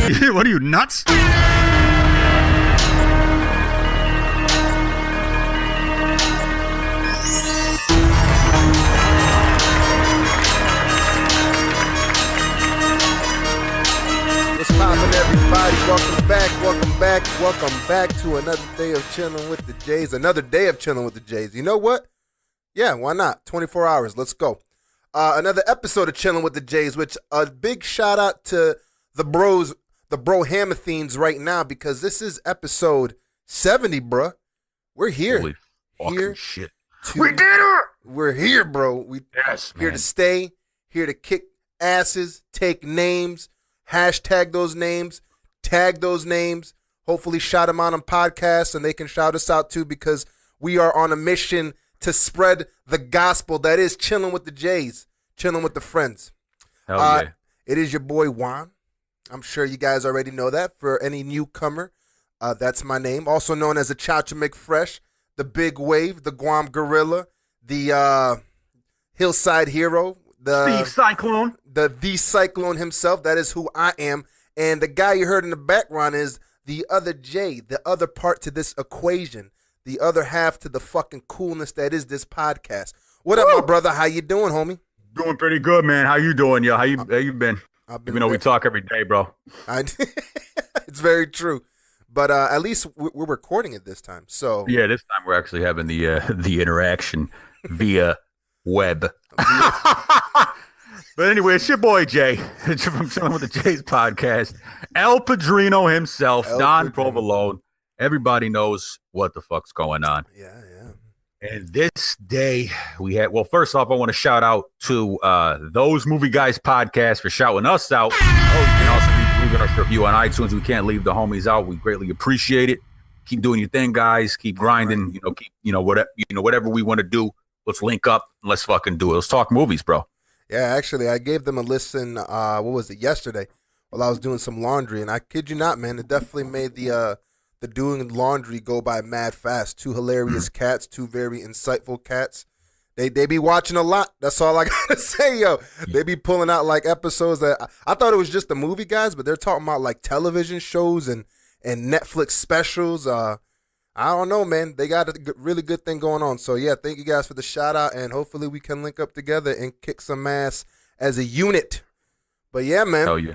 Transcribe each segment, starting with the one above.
What are you, nuts? What's poppin', everybody? Welcome back to another day of chilling with the Jays. Another day of chilling with the Jays. You know what? Yeah, why not? 24 hours. Let's go. Another episode of Chilling with the Jays, which a big shout out to the bros, the bro Hamathenes right now, because this is episode 70, bruh. We're here. Holy fucking shit. We did it! We're here, bro. Yes, here to stay, here to kick asses, take names, hashtag those names, tag those names, hopefully shout them out on podcasts, and they can shout us out too, because we are on a mission to spread the gospel that is chilling with the Jays, chilling with the friends. Hell yeah. It is your boy Juan. I'm sure you guys already know that. For any newcomer, that's my name. Also known as the Chacha McFresh, the Big Wave, the Guam Gorilla, the Hillside Hero, the Cyclone. The Cyclone himself. That is who I am. And the guy you heard in the background is the other J, the other part to this equation, the other half to the fucking coolness that is this podcast. What up, my brother? How you doing, homie? Doing pretty good, man. How you doing, yo? How you been? Even though we talk every day, bro. It's very true. But at least we're recording it this time. So yeah, this time we're actually having the interaction via web. But anyway, it's your boy Jay from Chilling with the Jays podcast. El Padrino himself, Don Provolone. Everybody knows what the fuck's going on. Yeah. And this day we had, well, first off, I want to shout out to Those Movie Guys podcast for shouting us out. And also leaving us a review on iTunes. We can't leave the homies out. We greatly appreciate it. Keep doing your thing, guys. Keep grinding. Whatever we want to do. Let's link up and let's fucking do it. Let's talk movies, bro. Yeah, actually, I gave them a listen. What was it, yesterday? While I was doing some laundry, and I kid you not, man, it definitely made the doing laundry go by mad fast. Two hilarious cats, two very insightful cats. They be watching a lot. That's all I gotta say, yo. They be pulling out like episodes that I thought it was just the movie guys, but they're talking about like television shows and Netflix specials. I don't know, man. They got a really good thing going on. So yeah, thank you guys for the shout out, and hopefully we can link up together and kick some ass as a unit. But yeah, man. Hell yeah.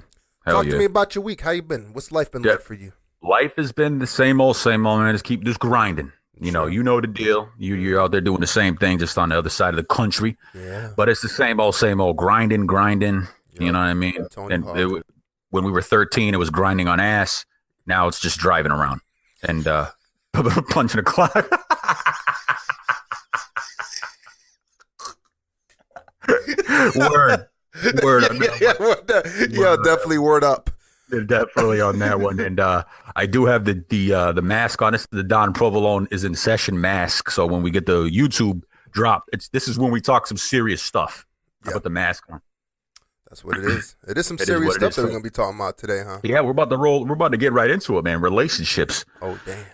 Talk to me about your week. How you been? What's life been like for you? Life has been the same old, man. Just keep grinding. You know the deal. You're out there doing the same thing, just on the other side of the country. Yeah. But it's the same old, grinding. Yep. You know what I mean? And when we were 13, it was grinding on ass. Now it's just driving around and punching a clock. Word. Yeah, definitely word up. Definitely on that one. And I do have the mask on. This is the Don Provolone is in session mask. So when we get the YouTube drop, this is when we talk some serious stuff. Yep. I put the mask on. That's what it is. It is some serious stuff that we're gonna be talking about today, huh? Yeah, we're about to roll. We're about to get right into it, man. Relationships. Oh damn.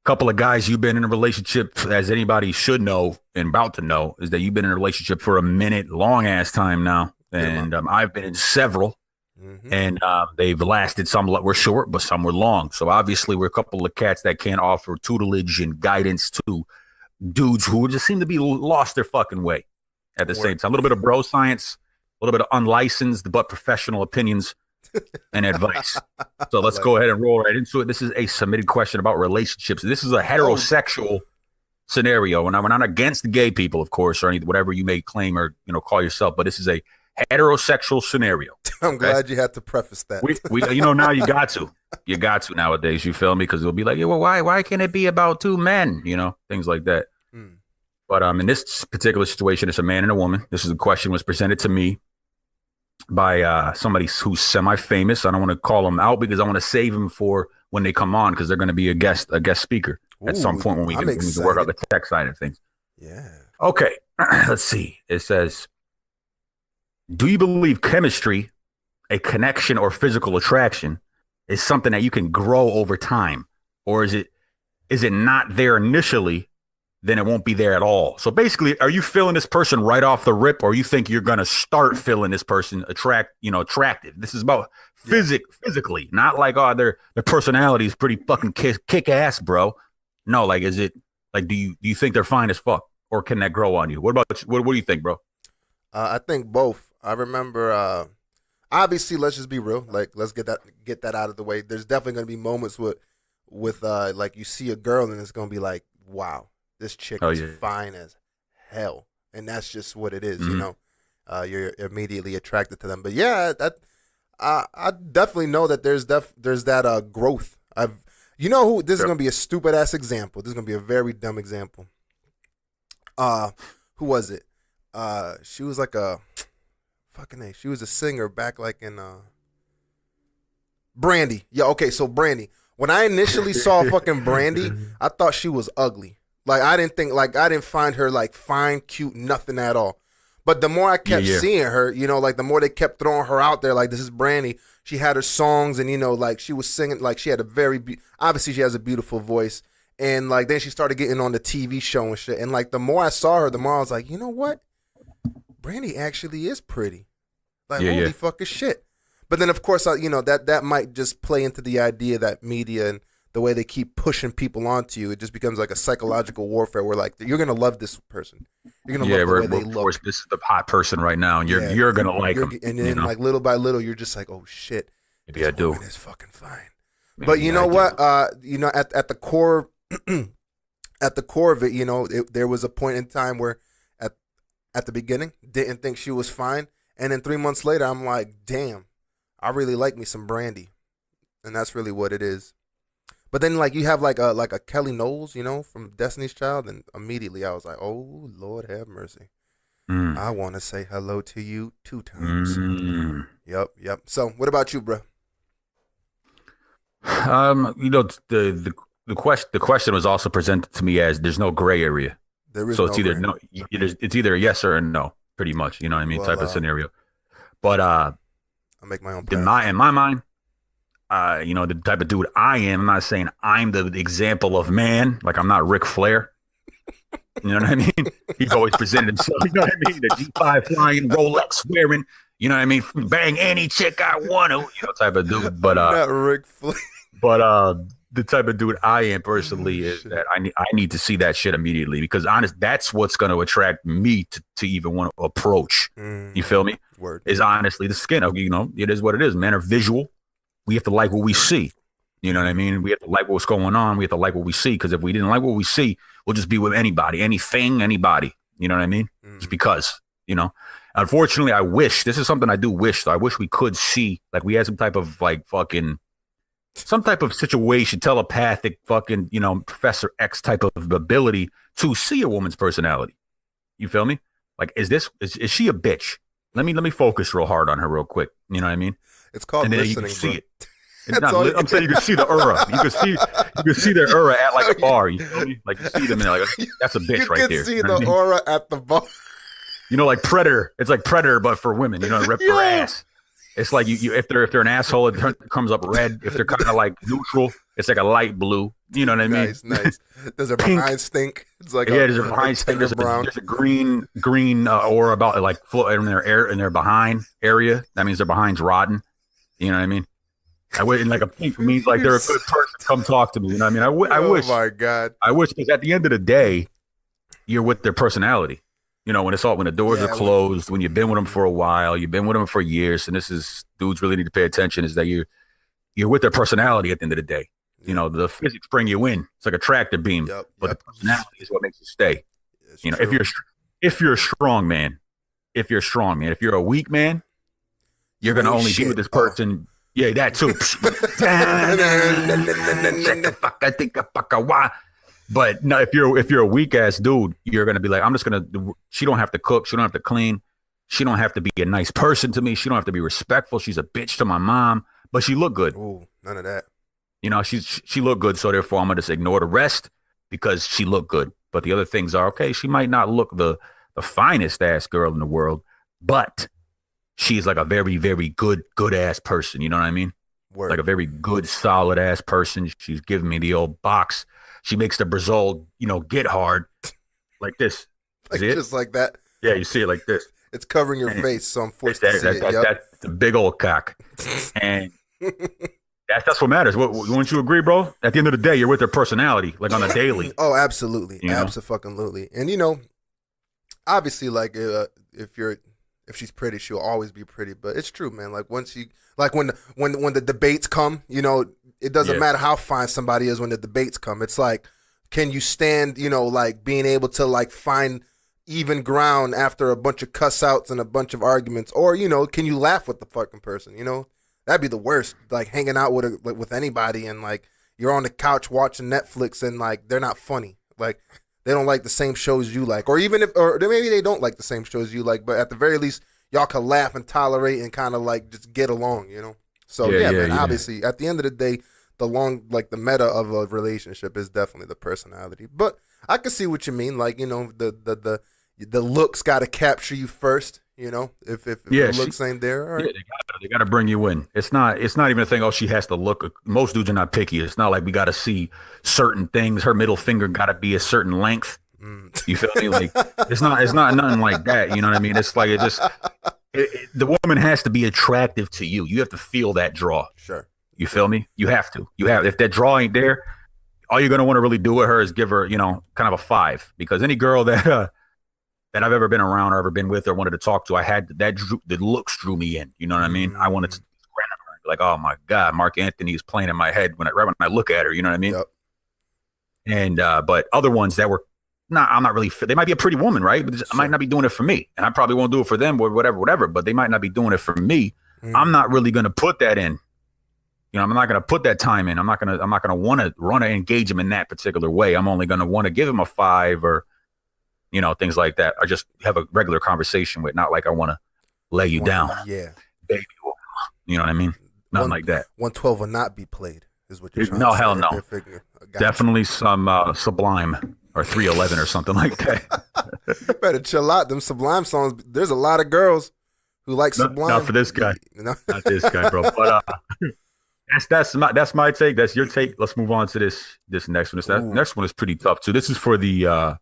Couple of guys, you've been in a relationship, as anybody should know and about to know, is that you've been in a relationship for a minute, long ass time now. And I've been in several. Mm-hmm. And they've lasted. Some were short, but some were long. So obviously, we're a couple of cats that can't offer tutelage and guidance to dudes who just seem to be lost their fucking way at the same time. A little bit of bro science, a little bit of unlicensed but professional opinions and advice. So let's go ahead and roll right into it. This is a submitted question about relationships. This is a heterosexual scenario, and we're not against gay people, of course, or whatever you may claim or call yourself. But this is a heterosexual scenario. I'm glad you had to preface that. We now you got to nowadays. You feel me? Because it'll be like, well, why can't it be about two men? Things like that. But in this particular situation, it's a man and a woman. This is a question was presented to me by somebody who's semi-famous. I don't want to call them out because I want to save them for when they come on, because they're going to be a guest speaker at some point when we can work out the tech side of things. Yeah. Okay. Let's see. It says, do you believe chemistry, a connection or physical attraction, is something that you can grow over time? Or is it not there initially, then it won't be there at all. So basically, are you feeling this person right off the rip, or you think you're gonna start feeling this person attractive? This is about physically, not like their personality is pretty fucking kick ass, bro. No, like is it like do you think they're fine as fuck, or can that grow on you? What about what do you think, bro? I think both. I remember. Obviously, let's just be real. Like, let's get that out of the way. There's definitely gonna be moments with like you see a girl and it's gonna be like, wow, this chick is fine as hell, and that's just what it is. You know, you're immediately attracted to them. But yeah, I definitely know that there's that growth. This is gonna be a stupid ass example. This is gonna be a very dumb example. Who was it? She was like a fucking A. She was a singer back like in Brandy. Yeah, okay, so Brandy. When I initially saw fucking Brandy, I thought she was ugly. Like I didn't find her like fine, cute, nothing at all. But the more I kept seeing her, like the more they kept throwing her out there, like this is Brandy. She had her songs, and like she was singing, like she had obviously she has a beautiful voice, and like then she started getting on the TV show and shit. And like the more I saw her, the more I was like, you know what, Brandy actually is pretty. Like holy fucking shit. But then of course that might just play into the idea that media and the way they keep pushing people onto you, it just becomes like a psychological warfare where like you're gonna love this person. You're gonna love the way they look. Of course, this is the hot person right now, and you're gonna like them. And then like little by little, you're just like, oh shit, maybe I do. Woman is fucking fine. Maybe but you know what? At the core, at the core of it, there was a point in time where at the beginning didn't think she was fine, and then 3 months later, I'm like, damn, I really like me some Brandy, and that's really what it is. But then, like, you have like a Kelly Knowles, from Destiny's Child, and immediately I was like, "Oh Lord, have mercy! I want to say hello to you 2 times." Yep. So, what about you, bro? The question was also presented to me as there's no gray area. There is so it's no either gray. It's either a yes or a no, pretty much. You know what I mean? Well, type of scenario. But I make my own. In my mind. The type of dude I am. I'm not saying I'm the example of man. Like I'm not Ric Flair. You know what I mean? He's always presented himself. You know what I mean? The G5 flying, Rolex wearing. You know what I mean? Bang any chick I want to. Type of dude. But not Ric Flair. But the type of dude I am personally is that I need to see that shit immediately because that's what's going to attract me to even want to approach. You feel me? Word. Is honestly the skin. It is what it is. Men are visual. We have to like what we see. You know what I mean? We have to like what's going on. We have to like what we see. Because if we didn't like what we see, we'll just be with anybody, anything, anybody. You know what I mean? Just because, Unfortunately, I wish, this is something I do wish, though. I wish we could see, like we had some type of some type of situation, telepathic fucking, Professor X type of ability to see a woman's personality. You feel me? Like, is she a bitch? Let me focus real hard on her real quick. You know what I mean? It's called listening, you can see it. It's not I'm saying you can see the aura. You can see their aura at like a bar. You feel me? Like you see them and like that's a bitch right there. You can see the aura at the bar. Like Predator. It's like Predator, but for women. Rip their ass. It's like you if they're an asshole, it comes up red. If they're kind of like neutral, it's like a light blue. You know what I mean? Nice. Does their behind stink? It's like there's a behind stink. There's a green aura about like floating in their behind area. That means their behind's rotten. You know what I mean? I wish, and like a pink means like they're a good person. Come talk to me. You know what I mean? I wish. Oh my God. I wish because at the end of the day, you're with their personality. When the doors are closed, when you've been with them for a while, you've been with them for years, and this is dudes really need to pay attention. Is that you're with their personality at the end of the day. The physics bring you in. It's like a tractor beam, but the personality is what makes you stay. If you're a strong man, if you're a weak man, you're gonna only be with this person. Yeah, that too. But no, if you're a weak ass dude, you're gonna be like, she don't have to cook, she don't have to clean, she don't have to be a nice person to me, she don't have to be respectful. She's a bitch to my mom, but she look good. Ooh, none of that. She look good, so therefore I'm gonna just ignore the rest because she look good. But the other things are okay. She might not look the finest ass girl in the world, but she's like a very, very good ass person. You know what I mean? Word. Like a very good, solid ass person. She's giving me the old box she makes the Brazil, get hard like this. Like See it? just like that. Yeah, you see it like this. It's covering your face, so I'm forced to see it. That's the big old cock. And that's what matters. Wouldn't you agree, bro? At the end of the day, you're with their personality, like on a daily. Oh, absolutely. Absolutely. And obviously, like if she's pretty, she'll always be pretty. But it's true, man. Like when the debates come, it doesn't matter how fine somebody is when the debates come. It's like, can you stand, like being able to like find even ground after a bunch of cuss outs and a bunch of arguments, or can you laugh with the fucking person? That'd be the worst. Like hanging out with anybody and like you're on the couch watching Netflix and like they're not funny. Like they don't like the same shows you like, or maybe they don't like the same shows you like, but at the very least y'all can laugh and tolerate and kind of like just get along, So man, obviously at the end of the day, the meta of a relationship is definitely the personality. But I can see what you mean. Like, the looks got to capture you first. If the looks ain't there, all right. Yeah, they got to bring you in. It's not even a thing. Oh, she has to look. Most dudes are not picky. It's not like we got to see certain things. Her middle finger got to be a certain length. You feel me? Like it's not nothing like that. You know what I mean? It's like the woman has to be attractive to you. You have to feel that draw. Sure. You feel me? You have to. If that draw ain't there, all you're gonna want to really do with her is give her, kind of a 5. Because any girl that I've ever been around or ever been with or wanted to talk to, the looks drew me in. You know what I mean? I wanted to like, oh my God, Mark Anthony is playing in my head when I look at her. You know what I mean? Yep. And but other ones that were I'm not really. They might be a pretty woman, right? But I might not be doing it for me, and I probably won't do it for them or whatever. But they might not be doing it for me. I'm not really gonna put that in. I'm not going to put that time in. I'm not going to want to engage him in that particular way. I'm only going to want to give him a 5 or, things like that. Or just have a regular conversation with, not like I want to lay you down. Yeah. Baby. You know what I mean? Nothing like that. 112 will not be played is what you're trying to say. No, hell no. Definitely some Sublime or 311 or something like that. Better chill out. Them Sublime songs, there's a lot of girls who like Sublime. Not for this guy. Not this guy, bro. But That's my take. That's your take. Let's move on to this next one. This next one is pretty tough too. This is for the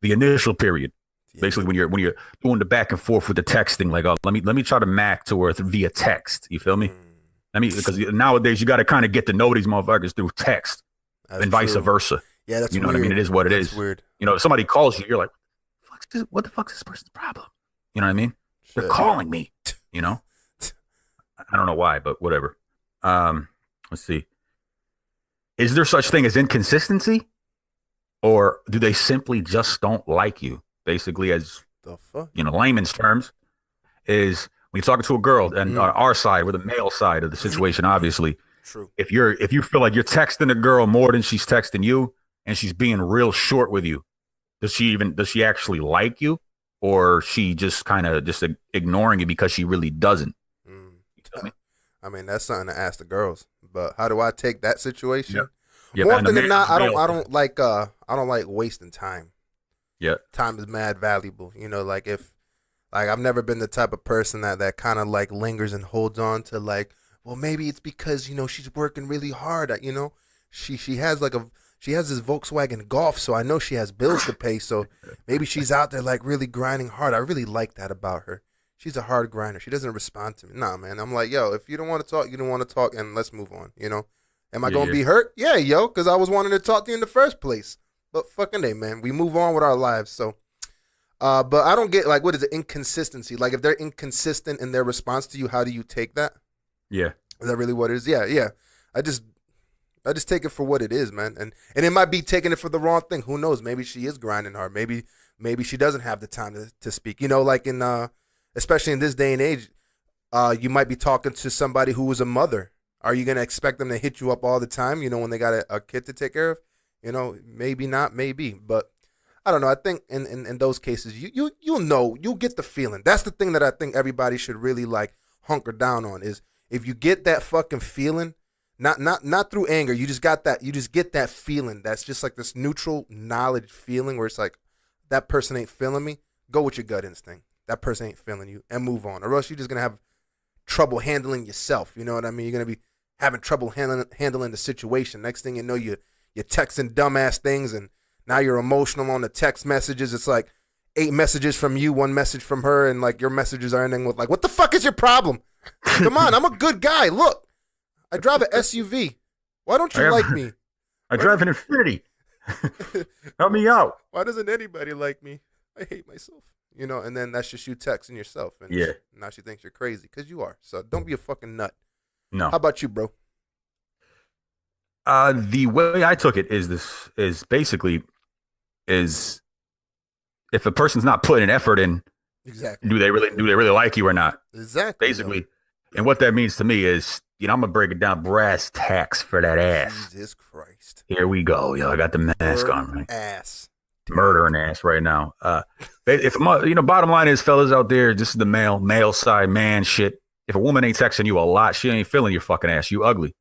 initial period. Yeah. Basically, when you're doing the back and forth with the texting, like, oh, let me try to mac to her via text. You feel me? Because nowadays you got to kind of get to know these motherfuckers through text, and vice versa. Yeah, that's what I mean. It is what it is. Weird. If somebody calls you, you're like, what the fuck's this person's problem? You know what I mean? Shit. They're calling me. I don't know why, but whatever. Let's see. Is there such thing as inconsistency, or do they simply just don't like you? Basically, as the fuck? Layman's terms, is when you're talking to a girl and our side, we're the male side of the situation. Obviously, true. If you feel like you're texting a girl more than she's texting you, and she's being real short with you, does she actually like you, or she just kind of just ignoring you because she really doesn't? You tell me. I mean, that's something to ask the girls. But how do I take that situation? Yep. More often than not, I don't like wasting time. Yeah. Time is mad valuable. Like I've never been the type of person that kind of like lingers and holds on to like, well, maybe it's because, she's working really hard at, she has this Volkswagen Golf, so I know she has bills to pay. So maybe she's out there like really grinding hard. I really like that about her. She's a hard grinder. She doesn't respond to me. Nah, man. I'm like, yo, if you don't want to talk, you don't want to talk, and let's move on. Am I going to be hurt? Yeah, yo, because I was wanting to talk to you in the first place. But fucking A, man. We move on with our lives. So, but I don't get, like, what is it? Inconsistency. Like, if they're inconsistent in their response to you, how do you take that? Yeah. Is that really what it is? Yeah. I just take it for what it is, man. And it might be taking it for the wrong thing. Who knows? Maybe she is grinding hard. Maybe she doesn't have the time to speak. Like in especially in this day and age, you might be talking to somebody who is a mother. Are you going to expect them to hit you up all the time, when they got a kid to take care of? Maybe not, maybe. But I don't know. I think in those cases, you'll know. You'll get the feeling. That's the thing that I think everybody should really, like, hunker down on is if you get that fucking feeling, not through anger, you just get that feeling. That's just like this neutral knowledge feeling where it's like, that person ain't feeling me. Go with your gut instinct. That person ain't feeling you and move on. Or else you're just going to have trouble handling yourself. You know what I mean? You're going to be having trouble handling the situation. Next thing you know, you you're texting dumbass things, and now you're emotional on the text messages. It's like 8 messages from you, 1 message from her, and like your messages are ending with like, what the fuck is your problem? Come on, I'm a good guy. Look, I drive an SUV. Why don't you like me? I drive an Infiniti. Help me out. Why doesn't anybody like me? I hate myself. You know, and then that's just you texting yourself. And now she thinks you're crazy because you are. So don't be a fucking nut. No. How about you, bro? The way I took it is basically if a person's not putting an effort in, exactly, do they really like you or not? Exactly. Basically. And what that means to me is, I'm gonna break it down brass tacks for that ass. Jesus Christ. Here we go. I got the mask on, right? Ass. Murdering ass right now. If bottom line is, fellas out there, this is the male side man shit. If a woman ain't texting you a lot, she ain't feeling your fucking ass. You ugly.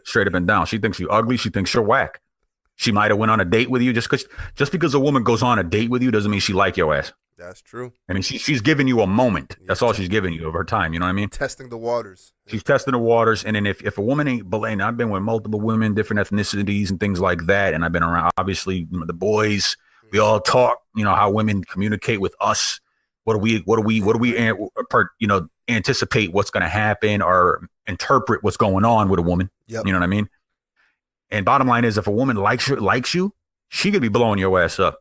Straight up and down. She thinks you ugly. She thinks you're whack. She might have went on a date with you. Just because a woman goes on a date with you doesn't mean she like your ass. That's true. I mean, she's giving you a moment. That's all she's giving you of her time. You know what I mean? Testing the waters. She's testing the waters. And then if a woman ain't, and I've been with multiple women, different ethnicities and things like that. And I've been around, obviously, the boys, we all talk, how women communicate with us. What do we anticipate what's going to happen or interpret what's going on with a woman? Yep. You know what I mean? And bottom line is, if a woman likes you, she could be blowing your ass up,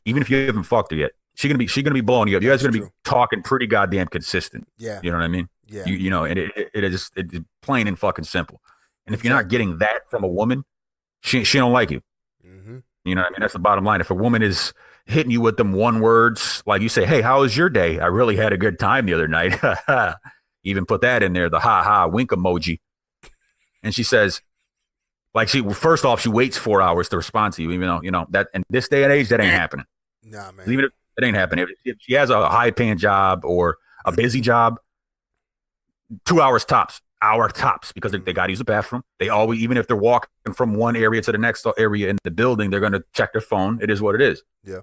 even if you haven't fucked her yet. She gonna be blowing you up. You guys are gonna be talking pretty goddamn consistent. Yeah. You know what I mean? Yeah. And it's plain and fucking simple. And if you're not getting that from a woman, she don't like you. Mm-hmm. You know what I mean? That's the bottom line. If a woman is hitting you with them one words, like you say, hey, how was your day? I really had a good time the other night. Even put that in there, the ha ha wink emoji. And she says, first off, she waits 4 hours to respond to you, even though, that in this day and age, that ain't happening. Nah, man. Even if it ain't happening. If she has a high paying job or a busy job, 2 hours tops, hour tops, because they got to use the bathroom. They always, even if they're walking from one area to the next area in the building, they're going to check their phone. It is what it is. Yeah.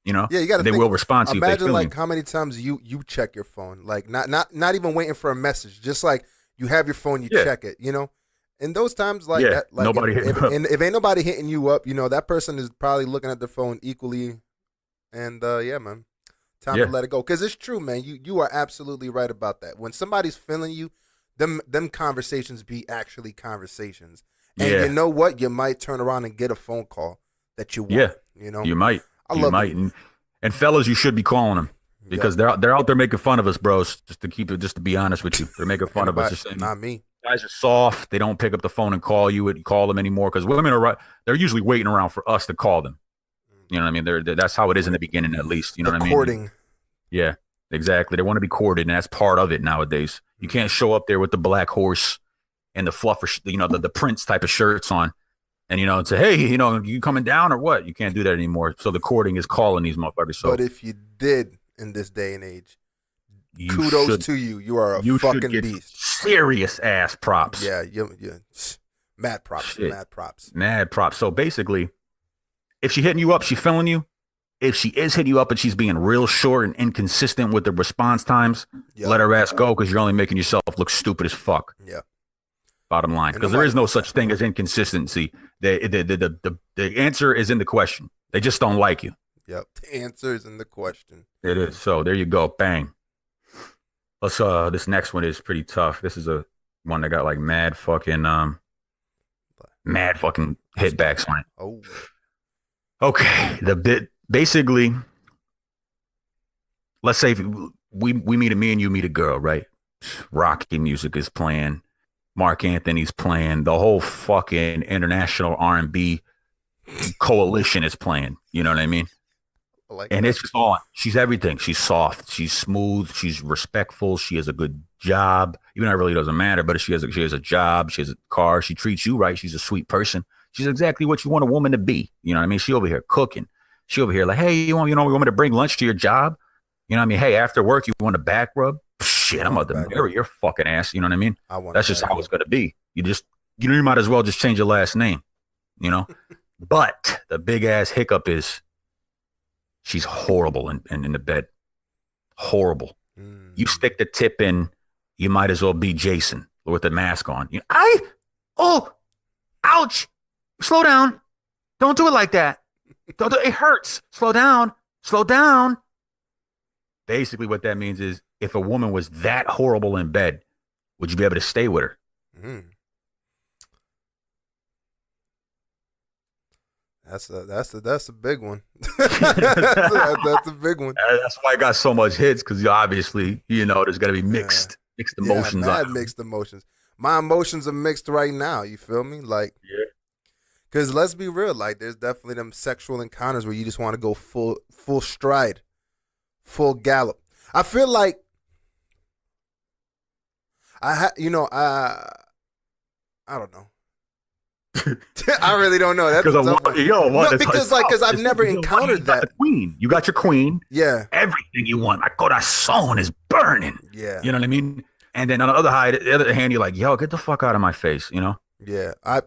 Yeah, you got to. They will respond to you. Imagine like how many times you check your phone, like not even waiting for a message, just like you have your phone, you check it. In those times like that, like nobody if ain't nobody hitting you up, that person is probably looking at their phone equally. And man, time to let it go, because it's true, man. You are absolutely right about that. When somebody's feeling you, them conversations be actually conversations. And you know what? You might turn around and get a phone call that you want. You might. You might. And fellas, you should be calling them, because they're out there making fun of us, bros. Just to be honest with you, they're making fun of us. Not me. Guys are soft. They don't pick up the phone and call them anymore, because women are right. They're usually waiting around for us to call them. You know what I mean? That's how it is in the beginning, at least. You know what I mean? Courting. Yeah, exactly. They want to be courted, and that's part of it nowadays. You can't show up there with the black horse and the fluffer, the Prince type of shirts on, and say, hey, you coming down or what? You can't do that anymore. So the courting is calling these motherfuckers. So, but if you did in this day and age, kudos to you. You are a fucking beast. Serious ass props. Yeah. Mad props. Shit. Mad props. So basically, if she hitting you up, she feeling you. If she is hitting you up and she's being real short and inconsistent with the response times, let her ass go, because you're only making yourself look stupid as fuck. Yeah. Bottom line, because there is no such thing as inconsistency. The answer is in the question. They just don't like you. Yep. The answer is in the question. It is. So there you go. Bang. Let's this next one is pretty tough. This is a one that got like mad fucking hitbacks on it. Oh. Okay. Basically, let's say me and you meet a girl, right? Rocky music is playing. Mark Anthony's playing. The whole fucking international R&B coalition is playing. You know what I mean? And it's just on. She's everything. She's soft. She's smooth. She's respectful. She has a good job. Even though it really doesn't matter, but she has a job. She has a car. She treats you right. She's a sweet person. She's exactly what you want a woman to be. You know what I mean? She over here cooking. She over here like, hey, you want me to bring lunch to your job? You know what I mean? Hey, after work, you want a back rub? Shit, I'm about to marry your fucking ass. You know what I mean? That's just how it's going to be. You might as well just change your last name, But the big ass hiccup is she's horrible in the bed. Horrible. You stick the tip in, you might as well be Jason with the mask on. Ouch. Slow down. Don't do it like that. Don't do, it hurts. Slow down. Slow down. Basically, what that means is if a woman was that horrible in bed, would you be able to stay with her? Mm. That's a big one. that's a big one. That's why I got so much hits because obviously, there's got to be mixed emotions. Yeah, mixed emotions. My emotions are mixed right now. You feel me? Like, yeah. Because let's be real, like there's definitely them sexual encounters where you just want to go full stride, full gallop. I feel like I don't know. I really don't know. That's because I've never encountered that. The queen, you got your queen. Yeah, everything you want. My corazón is burning. Yeah, you know what I mean. And then on the other hand, you're like, yo, get the fuck out of my face. Yeah, I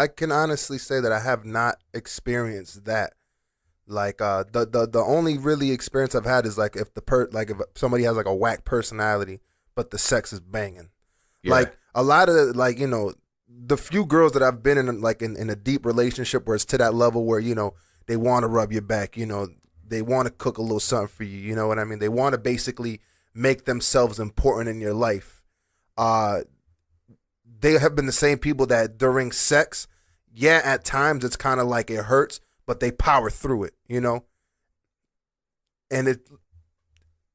can honestly say that I have not experienced that. Like the only really experience I've had is like if if somebody has like a whack personality, but the sex is banging. Yeah. Like a lot of the few girls that I've been in a deep relationship where it's to that level where they want to rub your back, they want to cook a little something for you, you know what I mean? They want to basically make themselves important in your life. They have been the same people that during sex, yeah, at times it's kind of like it hurts, but they power through it, And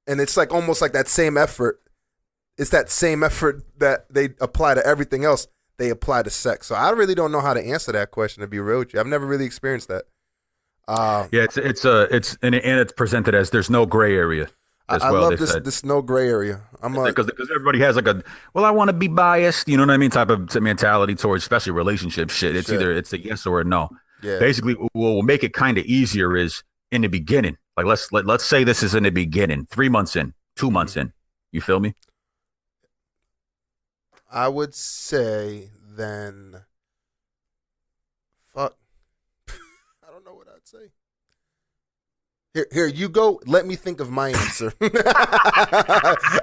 it's like almost like that same effort. It's that same effort that they apply to everything else. They apply to sex. So I really don't know how to answer that question, to be real with you. I've never really experienced that. It's presented as there's no gray area. I love this no gray area. Because everybody has like I want to be biased, you know what I mean, type of mentality towards especially relationship shit. It's either it's a yes or a no. Yeah. Basically, what will make it kind of easier is in the beginning. Like let's say this is in the beginning, 3 months in, 2 months in. You feel me? I would say then, fuck. I don't know what I'd say. Here you go. Let me think of my answer.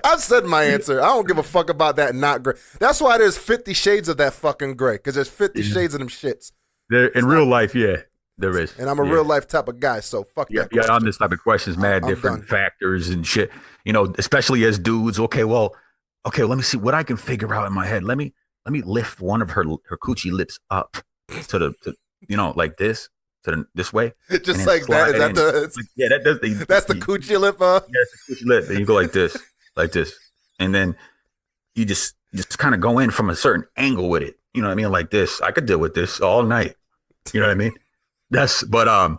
I've said my answer. I don't give a fuck about that not gray. That's why there's 50 shades of that fucking gray, because there's 50 shades of them shits. In real life, yeah, there is. And I'm a real life type of guy, so fuck that. Yeah, on this type of questions, mad different factors and shit. Especially as dudes. Okay, let me see what I can figure out in my head. Let me lift one of her coochie lips up to like this. This way, just like that. That's the coochie lip. Yeah, it's the coochie lip. And you go like this, and then you just kind of go in from a certain angle with it. You know what I mean? Like this. I could deal with this all night. You know what I mean? But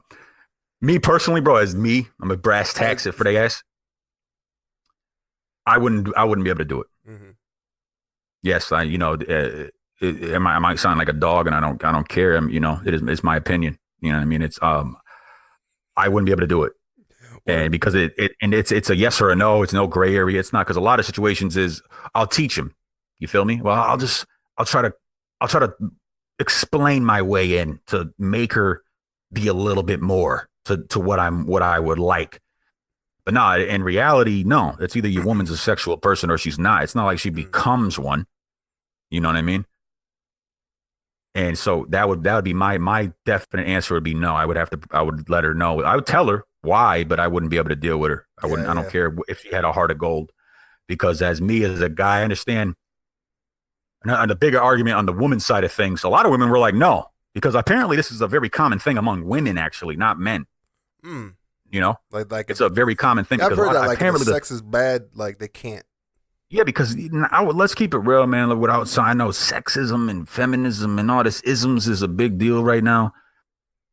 me personally, bro, I'm a brass tacks it for the ass. I wouldn't be able to do it. Mm-hmm. Yes, it might sound like a dog, and I don't care. It's my opinion. You know what I mean? It's I wouldn't be able to do it, and because it's a yes or a no. It's no gray area. It's not, because a lot of situations is I'll teach him. You feel me? Well, I'll try to explain my way in to make her be a little bit more to what I would like. But no, in reality, no. It's either your woman's a sexual person or she's not. It's not like she becomes one. You know what I mean? And so that would be my definite answer would be no. I would let her know. I would tell her why, but I wouldn't be able to deal with her. I don't care if she had a heart of gold, because as a guy, I understand. And the bigger argument on the woman's side of things, a lot of women were like, no, because apparently this is a very common thing among women, actually, not men. Like it's a very common thing. I've heard that if the sex is bad, like they can't. Yeah, because let's keep it real, man. I know sexism and feminism and all this isms is a big deal right now.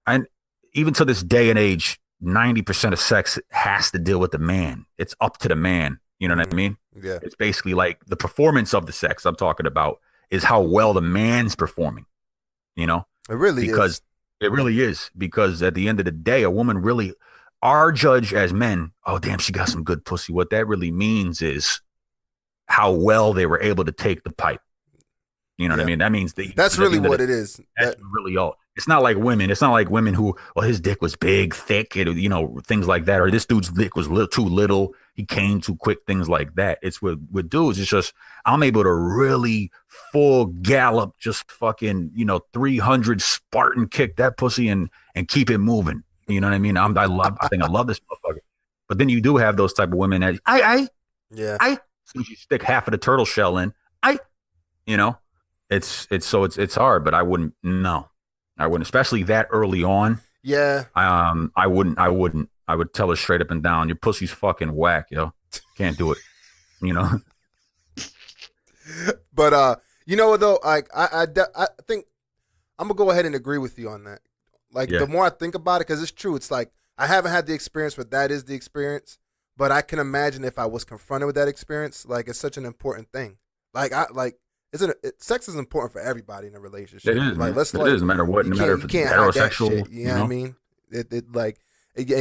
And even to this day and age, 90% of sex has to deal with the man. It's up to the man. You know what I mean? Yeah. It's basically like the performance of the sex I'm talking about is how well the man's performing. It really is. It really is. Because at the end of the day, a woman really, our judge as men, oh, damn, she got some good pussy. What that really means is how well they were able to take the pipe. You know what I mean? That means that's really what it is. That's really all. It's not like women. It's not like women who, well, his dick was big, thick, things like that, or this dude's dick was too little. He came too quick, things like that. It's with dudes. It's just I'm able to really full gallop, just fucking 300 Spartan kick that pussy and keep it moving. You know what I mean? I think I love this motherfucker. But then you do have those type of women that so you stick half of the turtle shell in. It's hard, but I wouldn't. No, I wouldn't, especially that early on. Yeah. I wouldn't. I would tell her straight up and down, your pussy's fucking whack, yo. Can't do it. But you know what though? Like I think I'm gonna go ahead and agree with you on that. Like the more I think about it, because it's true. It's like I haven't had the experience, but that is the experience. But I can imagine if I was confronted with that experience, like it's such an important thing. Sex is important for everybody in a relationship. It is. Like it is, no matter what, no matter if it's heterosexual. You know what I mean? And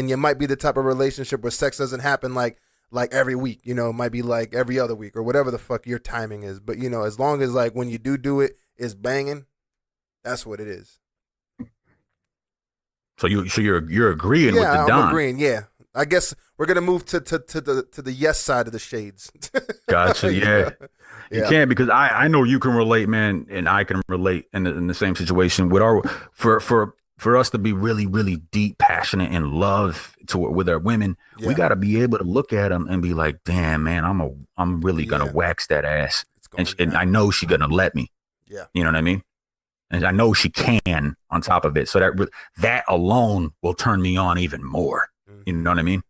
it might be the type of relationship where sex doesn't happen like every week. It might be like every other week or whatever the fuck your timing is. But as long as like when you do it, it's banging. That's what it is. So you're agreeing with the Don? I'm agreeing. Yeah, I guess we're gonna move to the yes side of the shades. Gotcha. Yeah. You can, because I know you can relate, man, and I can relate in the same situation with for us to be really, really deep, passionate in love with our women. We got to be able to look at them and be like, damn, man, I'm really gonna wax that ass, and I know she's gonna let me. Yeah. You know what I mean? And I know she can on top of it. So that alone will turn me on even more. You know what I mean?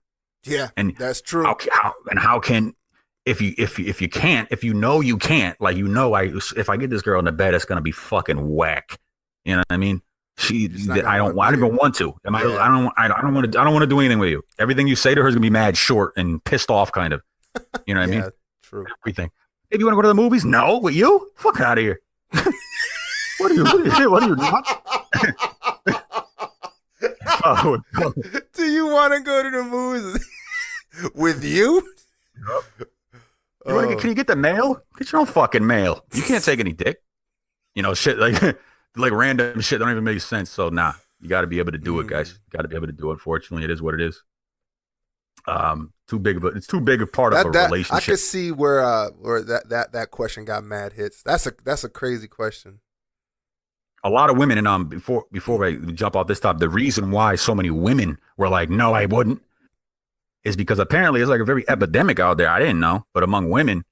Yeah, and that's true. How can if you can't, if you can't, like if I get this girl in the bed, it's gonna be fucking whack. You know what I mean? I don't even want to. I don't want to do anything with you. Everything you say to her is gonna be mad short and pissed off, kind of. You know what I mean? True. Everything. Hey, you want to go to the movies? No, with you? Fuck out of here. What are you nuts? Do you want to go to the movies with you? Yep. Can you get the mail? Get your own fucking mail. You can't take any dick. Shit like random shit don't even make sense. So you got to be able to do it, guys. You got to be able to do it. Unfortunately, it is what it is. It's too big a part of a relationship. I could see where that question got mad hits. That's a crazy question. A lot of women, and before we jump off this topic, the reason why so many women were like, no, I wouldn't, is because apparently it's like a very epidemic out there. I didn't know, but among women,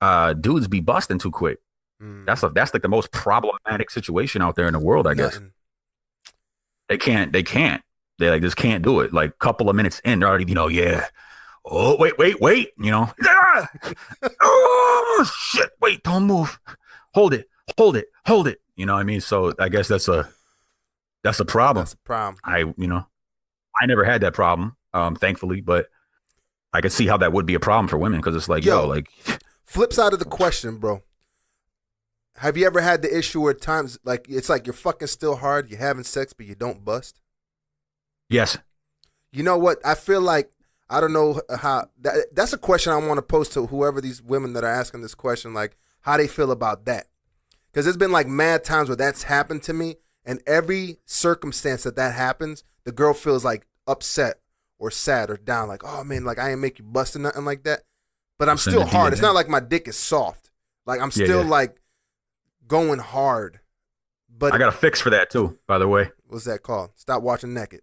dudes be busting too quick. That's like the most problematic situation out there in the world, I guess. They They like just can't do it. Like couple of minutes in, they're already, Oh, wait. Oh shit! Wait, don't move. Hold it. You know what I mean? So I guess that's a problem. That's a problem. I never had that problem, thankfully, but I could see how that would be a problem for women, because it's like, flip side of the question, bro. Have you ever had the issue where times like it's like you're fucking still hard, you're having sex, but you don't bust? Yes. You know what? I feel like I don't know how that's a question I want to pose to whoever these women that are asking this question, like how they feel about that. Because there's been like mad times where that's happened to me, and every circumstance that happens, the girl feels like upset or sad or down, like, oh man, like I ain't make you bust or nothing like that. But I'm still hard. It's not like my dick is soft. Like I'm still like going hard. But I got a fix for that too, by the way. What's that called? Stop watching naked.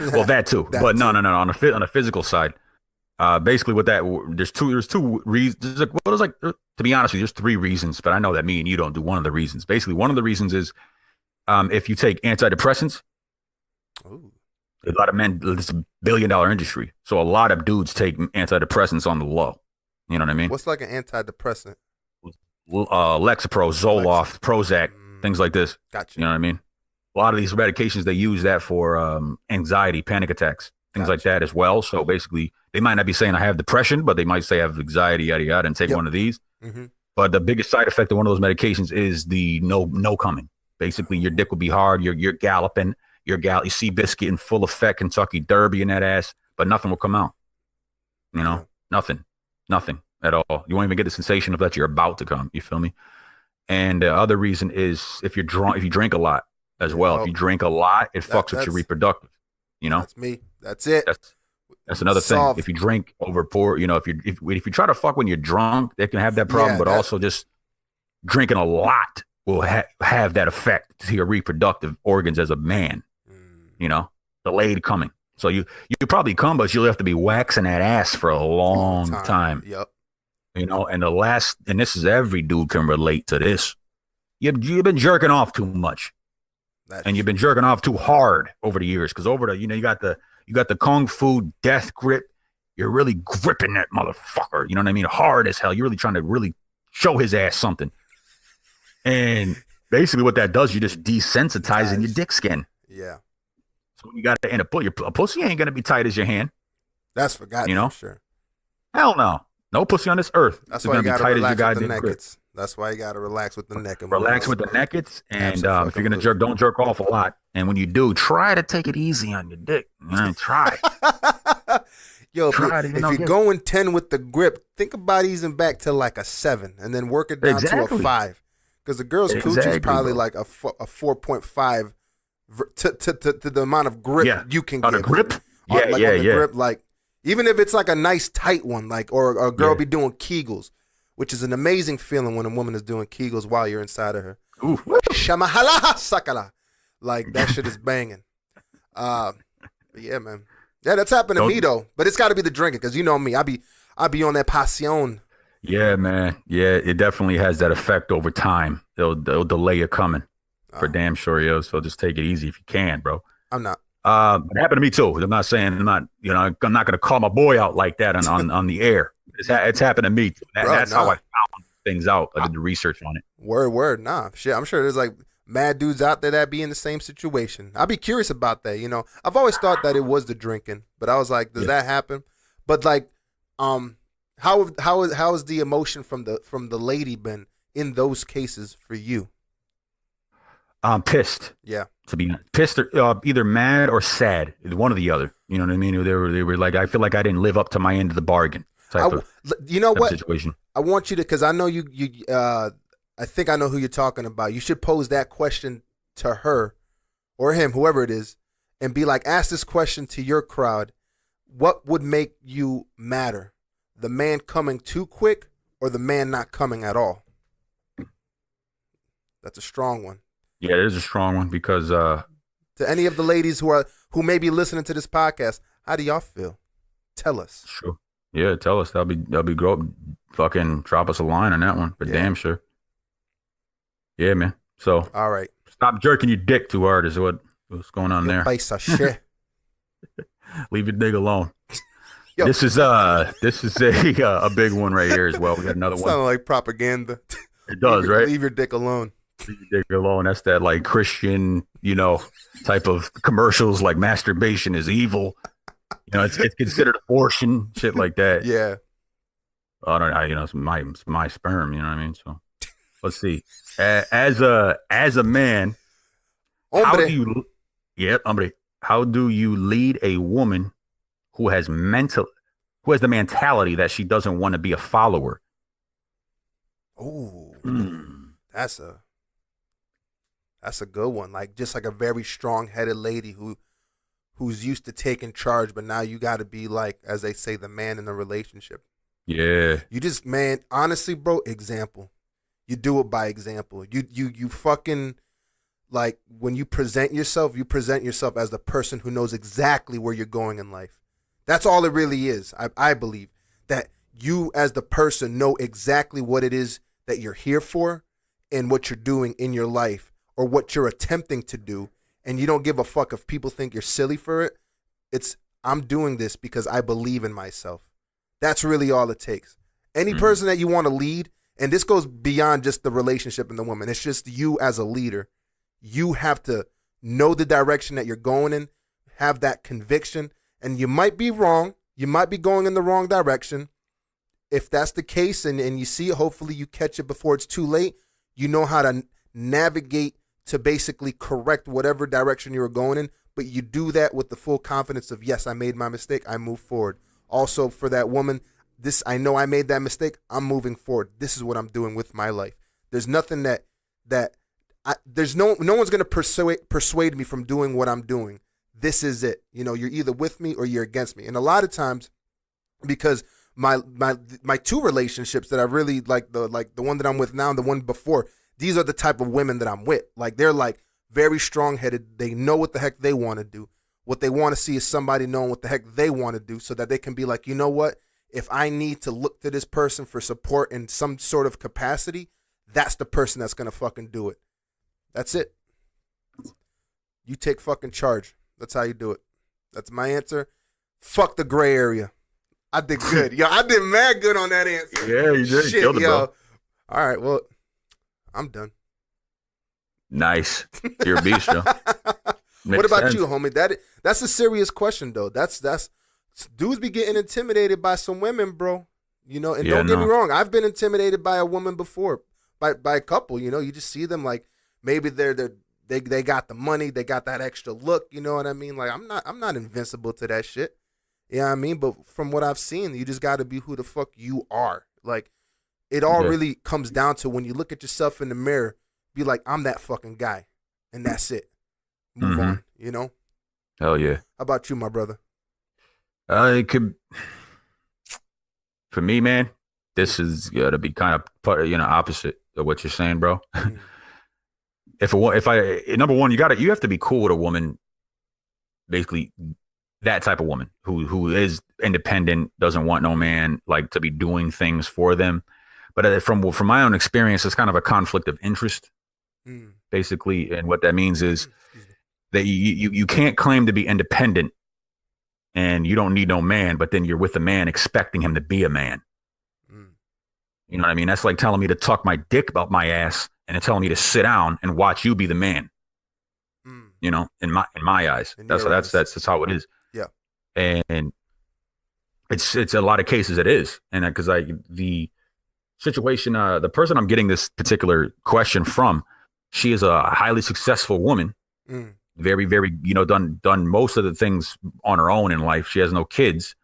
Well, that too. But no. On a physical side. Basically, with that, there's two reasons. To be honest with you, there's three reasons, but I know that me and you don't do one of the reasons. Basically, one of the reasons is if you take antidepressants. Ooh. A lot of men, it's a $1 billion industry, so a lot of dudes take antidepressants on the low. You know what I mean? What's like an antidepressant? Lexapro, Zoloft, Prozac, things like this. Gotcha. You know what I mean? A lot of these medications, they use that for anxiety, panic attacks, things like that as well. So basically, they might not be saying I have depression, but they might say I have anxiety, yada yada, and take one of these. Mm-hmm. But the biggest side effect of one of those medications is the no coming. Basically, your dick will be hard. You're galloping. You see biscuit in full effect, Kentucky Derby in that ass, but nothing will come out. Nothing at all. You won't even get the sensation of that you're about to come. You feel me? And the other reason is if you drink a lot, as well. If you drink a lot, it fucks with your reproductive. You know, that's me. That's it. That's another thing. If you drink over pour, you know, if you try to fuck when you're drunk, they can have that problem. But also just drinking a lot will have that effect to your reproductive organs as a man. You know, delayed coming. So you probably come, but you'll have to be waxing that ass for a long time. Yep. You know, and this is every dude can relate to this. You've been jerking off too much, and you've been jerking off too hard over the years. Because you got the kung fu death grip. You're really gripping that motherfucker. You know what I mean? Hard as hell. You're really trying to really show his ass something. And basically, what that does, you're just desensitizing your dick skin. Yeah. So you got to end up a pussy ain't gonna be tight as your hand. That's for God, you know, sure. Hell no. No pussy on this earth. That's why you got to relax with the neckets. That's why you got to relax with the neck. And relax with the neckets. And if you're going to jerk, don't jerk off a lot. And when you do, try to take it easy on your dick. Try. Yo, if you're going 10 with the grip, think about easing back to like a 7 and then work it down to a 5. Because the girl's coochie is probably like a 4.5 to the amount of grip you can give. On the grip? Grip, like, even if it's like a nice tight one, like, or a girl be doing Kegels, which is an amazing feeling when a woman is doing Kegels while you're inside of her. Shamahala sakala. Like, that shit is banging. Yeah, man. Yeah, that's happened to me, though. But it's got to be the drinking, because you know me. I be on that passion. Yeah, man. Yeah, it definitely has that effect over time. They'll delay you coming. For damn sure, yo. So just take it easy if you can, bro. I'm not. It happened to me too. I'm not saying I'm not going to call my boy out like that on the air. It's happened to me too. That's how I found things out. I did the research on it. Word. Nah, shit. I'm sure there's like mad dudes out there that be in the same situation. I'd be curious about that. You know, I've always thought that it was the drinking, but I was like, does that happen? But like, how is the emotion from the lady been in those cases for you? I'm pissed. Yeah. To be pissed, or either mad or sad. One or the other. You know what I mean? They were like, I feel like I didn't live up to my end of the bargain. You know what? Situation. I want you to, because I know you. I think I know who you're talking about. You should pose that question to her or him, whoever it is, and be like, ask this question to your crowd. What would make you madder? The man coming too quick or the man not coming at all? That's a strong one. Yeah, it is a strong one because to any of the ladies who may be listening to this podcast, how do y'all feel? Tell us. Sure. Yeah, tell us. That'll be great. Fucking drop us a line on that one, for damn sure. Yeah, man. So all right. Stop jerking your dick too hard is what's going on there. Shit. Leave your dick alone. Yo. This is a big one right here as well. We got another one. Sounding like propaganda. It does, right? Leave your dick alone. Leave your dick alone. That's that like Christian, type of commercials like masturbation is evil. It's considered abortion, shit like that. Yeah. I don't know. It's my sperm. You know what I mean? So let's see. As a man, hombre. How do you lead a woman who has the mentality that she doesn't want to be a follower? Oh, that's a good one. Like, just like a very strong-headed lady who's used to taking charge, but now you got to be like, as they say, the man in the relationship. Yeah. You just, man, honestly, bro, example. You do it by example. You fucking, like, when you present yourself as the person who knows exactly where you're going in life. That's all it really is. I believe that you as the person know exactly what it is that you're here for and what you're doing in your life or what you're attempting to do. And you don't give a fuck if people think you're silly for it. It's, I'm doing this because I believe in myself. That's really all it takes. Any person that you want to lead, and this goes beyond just the relationship and the woman. It's just you as a leader. You have to know the direction that you're going in, have that conviction, and you might be wrong. You might be going in the wrong direction. If that's the case and you see it, hopefully you catch it before it's too late. You know how to navigate to basically correct whatever direction you were going in, but you do that with the full confidence of, yes, I made my mistake, I move forward. Also, for that woman, I know I made that mistake, I'm moving forward. This is what I'm doing with my life. There's nothing that there's no one's gonna persuade me from doing what I'm doing. This is it. You know, you're either with me or you're against me. And a lot of times, because my two relationships that I really like, the one that I'm with now and the one before, these are the type of women that I'm with. Like, they're like very strong headed. They know what the heck they want to do. What they want to see is somebody knowing what the heck they want to do, so that they can be like, you know what? If I need to look to this person for support in some sort of capacity, that's the person that's gonna fucking do it. That's it. You take fucking charge. That's how you do it. That's my answer. Fuck the gray area. I did good. Yo, I did mad good on that answer. Yeah, you did. Shit, Killed it, bro. All right, well, I'm done. Nice. You're a beast, yo. What about you, homie? That's a serious question, though. That's dudes be getting intimidated by some women, bro. You know, and don't get me wrong, I've been intimidated by a woman before, by a couple. You know, you just see them like maybe they got the money, they got that extra look. You know what I mean? Like, I'm not invincible to that shit. You know what I mean? But from what I've seen, you just got to be who the fuck you are. Like, it all really comes down to when you look at yourself in the mirror, be like, I'm that fucking guy, and that's it. Move on. You know? Hell yeah. How about you, my brother? It could, for me, man, this is to be kind of, opposite of what you're saying, bro. Number one, you have to be cool with a woman, basically that type of woman who is independent, doesn't want no man like to be doing things for them. But from my own experience, it's kind of a conflict of interest, basically. And what that means is that you can't claim to be independent and you don't need no man, but then you're with a man expecting him to be a man. You know what I mean? That's like telling me to tuck my dick up my ass and then telling me to sit down and watch you be the man. You know, in my eyes, that's how it is. Yeah, and it's a lot of cases it is, and because the situation, the person I'm getting this particular question from, she is a highly successful woman, very, very, done most of the things on her own in life. She has no kids,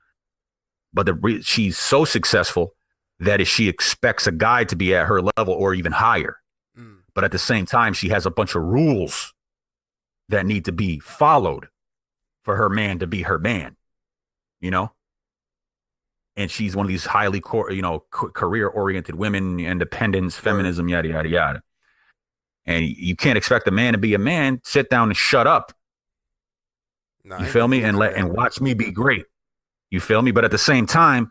but she's so successful that she expects a guy to be at her level or even higher. But at the same time, she has a bunch of rules that need to be followed for her man to be her man, you know? And she's one of these highly, career-oriented women, independence, feminism, yada, yada, yada. And you can't expect a man to be a man, sit down and shut up. You feel me? And watch me be great. You feel me? But at the same time,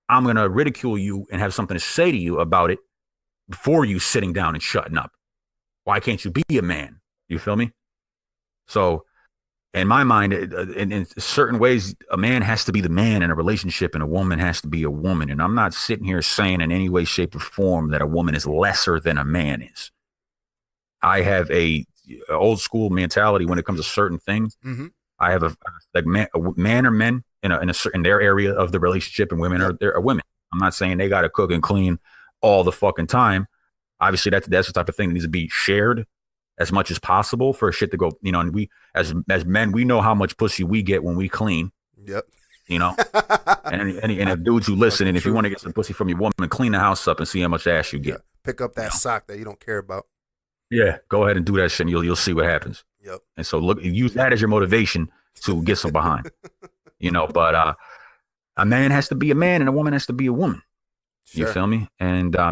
I'm going to ridicule you and have something to say to you about it before you sitting down and shutting up. Why can't you be a man? You feel me? So in my mind, in certain ways, a man has to be the man in a relationship and a woman has to be a woman. And I'm not sitting here saying in any way, shape, or form that a woman is lesser than a man is. I have a old school mentality when it comes to certain things. I have a man or men in their area of the relationship, and women are women. I'm not saying they got to cook and clean all the fucking time. Obviously, that's the type of thing that needs to be shared as much as possible for shit to go. And we as men, we know how much pussy we get when we clean. Yep. And if dudes who listen, and if you want to get some pussy from your woman, clean the house up and see how much ass you get. Yeah. Pick up that sock that you don't care about. Yeah, go ahead and do that shit, and you'll see what happens. Yep. And so use that as your motivation to get some behind. But a man has to be a man and a woman has to be a woman. Sure. You feel me? And I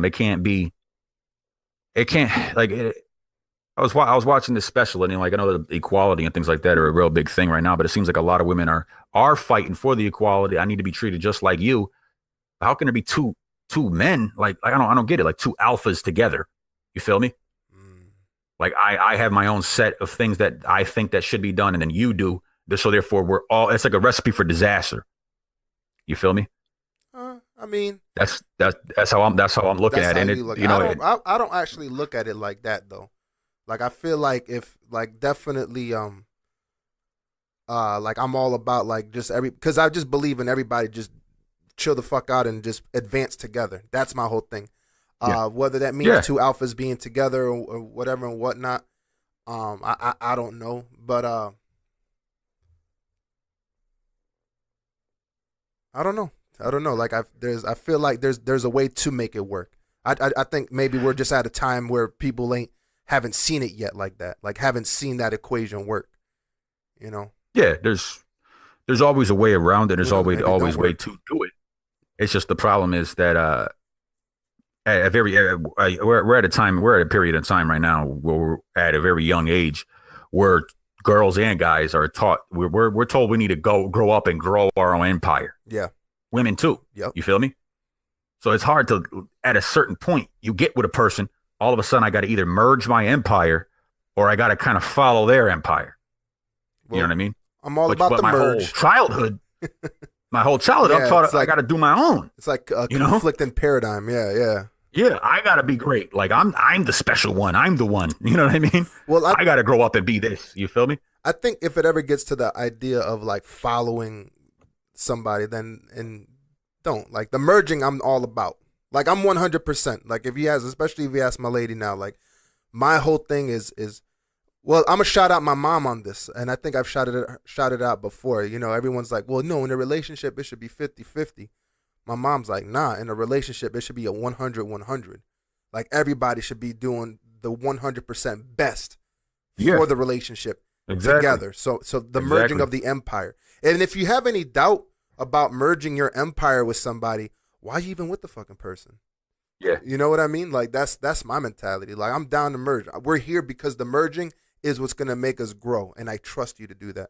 was watching this special, and I know that equality and things like that are a real big thing right now, but it seems like a lot of women are fighting for the equality. I need to be treated just like you. How can there be two men? Like, I don't get it. Like two alphas together. You feel me? Like I have my own set of things that I think that should be done, and then you do. So therefore, it's like a recipe for disaster. You feel me? I mean, that's how I'm looking at it. I don't actually look at it like that though. Like, I feel like definitely like I'm all about like because I just believe in everybody just chill the fuck out and just advance together. That's my whole thing. Whether that means two alphas being together or whatever and whatnot, I don't know, but I don't know. Like I feel like there's a way to make it work. I think maybe we're just at a time where people ain't haven't seen it yet like that. Like haven't seen that equation work. You know? Yeah, there's always a way around it. There's always Maybe it don't always a way work. to do it. It's just the problem is that we're at a time, we're at a period of time right now where we're at a very young age where girls and guys are taught, we're told we need to grow up and grow our own empire. Yeah. Women too. Yep. You feel me? So it's hard to, at a certain point, you get with a person, all of a sudden I got to either merge my empire or I got to kind of follow their empire. Well, you know what I mean? I'm all about the my merge. My whole childhood, Yeah, I'm taught it's like- I got to do my own. It's like a You know? conflicting paradigm. Yeah. Yeah, I got to be great. Like I'm the special one. I'm the one. You know what I mean? Well, I got to grow up and be this. You feel me? I think if it ever gets to the idea of like following somebody, then and don't like the merging. I'm all about. Like I'm 100%. Like especially if you ask my lady now, like my whole thing is well, I'm gonna shout out my mom on this, and I think I've shouted out before. You know, everyone's like, well, no, in a relationship it should be 50-50. My mom's like, nah, in a relationship it should be a 100-100. Like everybody should be doing the 100% best for the relationship together. So the merging of the empire. And if you have any doubt about merging your empire with somebody, why are you even with the fucking person? Yeah. You know what I mean? Like that's my mentality. Like I'm down to merge. We're here because the merging is what's gonna make us grow, and I trust you to do that.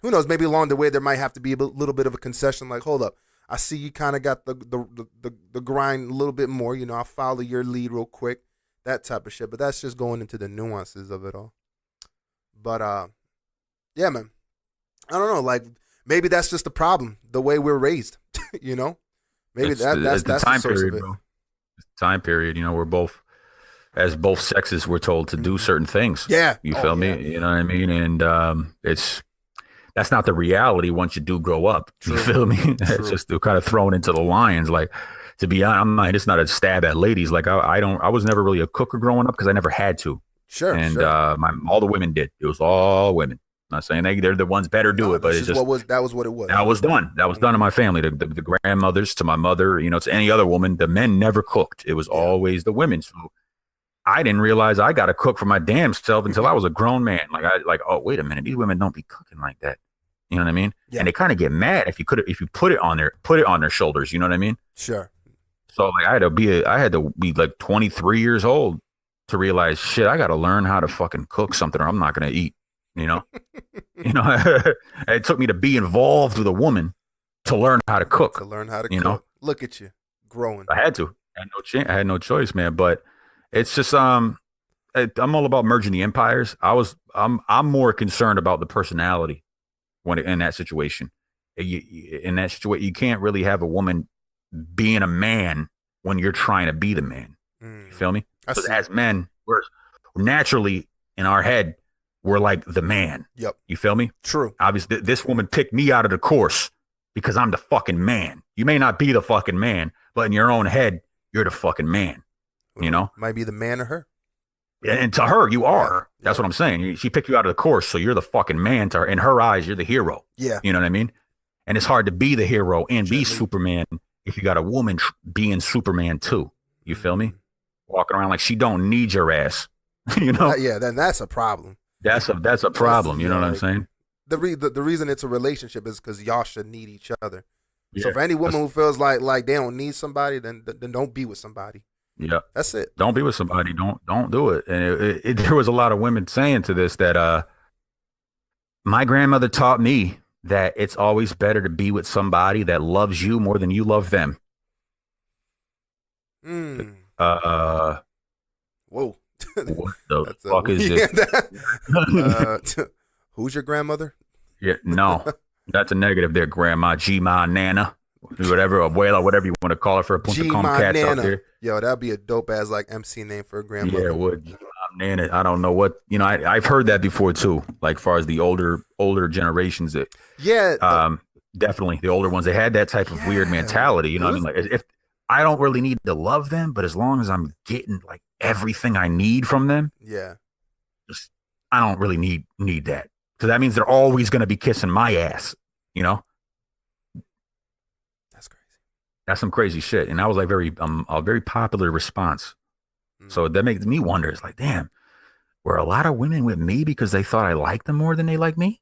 Who knows? Maybe along the way there might have to be a little bit of a concession. Like, hold up, I see you kind of got the grind a little bit more. You know, I'll follow your lead real quick, that type of shit. But that's just going into the nuances of it all. But yeah, man, I don't know. Like maybe that's just the problem, the way we're raised. You know, maybe that's the time source period, of it. bro. It's the time period. You know, we're both, as both sexes, we're told to do certain things. Yeah, you feel me? Yeah. You know what I mean? And that's not the reality once you do grow up. True. You feel me? It's just kind of thrown into the lions. Like, to be honest, it's not a stab at ladies. Like I was never really a cooker growing up because I never had to. Sure. And sure. all the women did. It was all women. I'm not saying they're the ones better do it, but it's just that was what it was. That was done. That was done in my family. The grandmothers to my mother, you know, to any other woman. The men never cooked. It was always the women. So I didn't realize I got to cook for my damn self until I was a grown man. Oh, wait a minute, these women don't be cooking like that. You know what I mean? Yeah. And they kind of get mad if you put it on their shoulders. You know what I mean? Sure. So like I had to be like 23 years old to realize, shit, I got to learn how to fucking cook something or I'm not gonna eat. You know, it took me to be involved with a woman to learn how to cook. You know, look at you growing. I had to. I had no choice, man. But it's just I'm all about merging the empires. I'm more concerned about the personality in that situation. In that situation, you can't really have a woman being a man when you're trying to be the man. You feel me? Because as men, we're naturally in our head, we're like the man. Yep. You feel me? True. Obviously, this woman picked me out of the course because I'm the fucking man. You may not be the fucking man, but in your own head, you're the fucking man. Well, you know? Might be the man or her. And to her, you are. Yeah. That's what I'm saying. She picked you out of the course, so you're the fucking man. To her, in her eyes, you're the hero. Yeah. You know what I mean? And it's hard to be the hero and be Superman if you got a woman being Superman too. You feel me? Walking around like she don't need your ass. You know? Yeah, then that's a problem. That's a problem. You know what I'm saying? The reason it's a relationship is because y'all should need each other. Yeah. So for any woman who feels like they don't need somebody, then don't be with somebody. Yeah, that's it. Don't be with somebody. Don't do it. And there was a lot of women saying to this that my grandmother taught me that it's always better to be with somebody that loves you more than you love them. Whoa. What the fuck is this? Who's your grandmother? Yeah, no, that's a negative there, grandma, G-ma, nana, whatever, abuela, whatever you want to call her for a Punta Cana cats out there. Yo, that'd be a dope ass like MC name for a grandmother. Yeah, it would. G-ma, nana. I don't know what, I've heard that before too. Like far as the older generations that, definitely the older ones, they had that type of weird mentality. You know what I mean? Like if I don't really need to love them, but as long as I'm getting like everything I need from them, I don't really need that. So that means they're always going to be kissing my ass, That's crazy. That's some crazy shit. And that was like a very popular response So that makes me wonder. It's like, damn, were a lot of women with me because they thought I liked them more than they like me?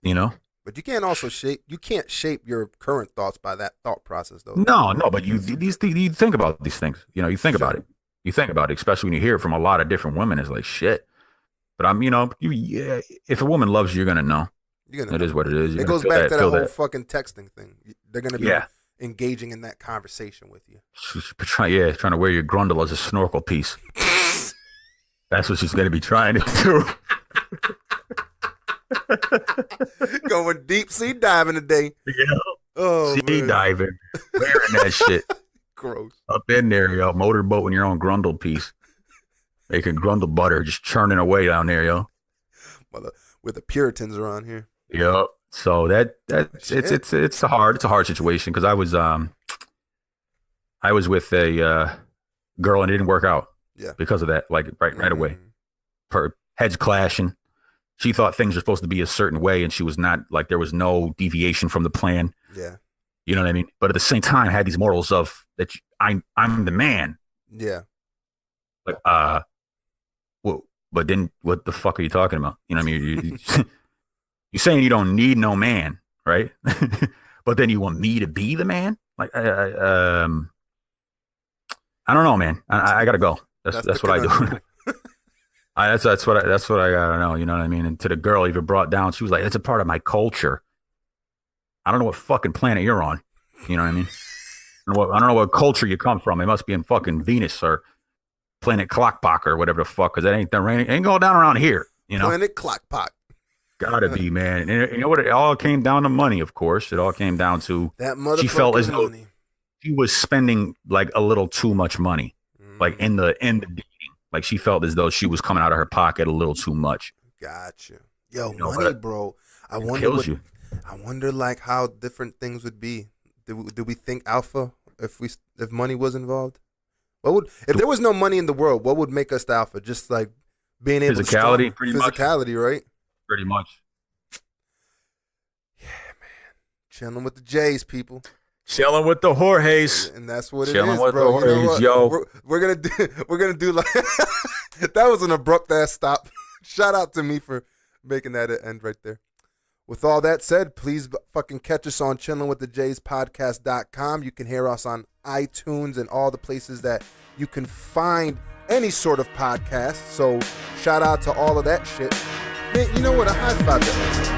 You know? But you can't shape your current thoughts by that thought process, though. No, but you think about these things. You know, you think about it. You think about it, especially when you hear it from a lot of different women. It's like, shit. But if a woman loves you, you're gonna know. It is what it is. It goes back to that whole fucking texting thing. They're gonna be engaging in that conversation with you. Trying to wear your grundle as a snorkel piece. That's what she's gonna be trying to do. Going deep sea diving today. Yeah. Oh, sea diving. Wearing that shit. Gross. Up in there, yo. Motorboating your own grundle piece. Making grundle butter, just churning away down there, yo. Well, where the Puritans around here. Yep. So it's a hard situation because I was with a girl and it didn't work out. Yeah. Because of that, like right away. Her heads clashing. She thought things were supposed to be a certain way, and she was not. Like there was no deviation from the plan. Yeah. You know what I mean? But at the same time, I had these morals of that I'm the man. Yeah. Like well, but then what the fuck are you talking about? You know what I mean? You're saying you don't need no man, right? But then you want me to be the man? Like I don't know, man. I gotta go. That's what I do. That's what I gotta know. You know what I mean? And to the girl, even brought down, she was like, "It's a part of my culture." I don't know what fucking planet you're on. You know what I mean? I don't know what culture you come from. It must be in fucking Venus or planet Clockpock or whatever the fuck, because that ain't going down around here. You know, planet Clockpock. Gotta be, man. And you know what? It all came down to money, of course. It all came down to that motherfucking she felt as though money. She was spending like a little too much money, like in the dating. Like she felt as though she was coming out of her pocket a little too much. Gotcha. Yo, money, bro. I wonder like how different things would be. Do we think alpha if money was involved? If there was no money in the world, what would make us the alpha? Just like being able physicality, to physicality, right? Pretty much. Yeah, man. Chilling with the J's, people. Chilling with the Jorges. And that's what Chilling it is, with bro. The Jorges, yo. We're gonna do like that was an abrupt ass stop. Shout out to me for making that end right there. With all that said, please fucking catch us on chillinwiththejspodcast.com. You can hear us on iTunes and all the places that you can find any sort of podcast. So shout out to all of that shit. Man, you know what? A high five to us.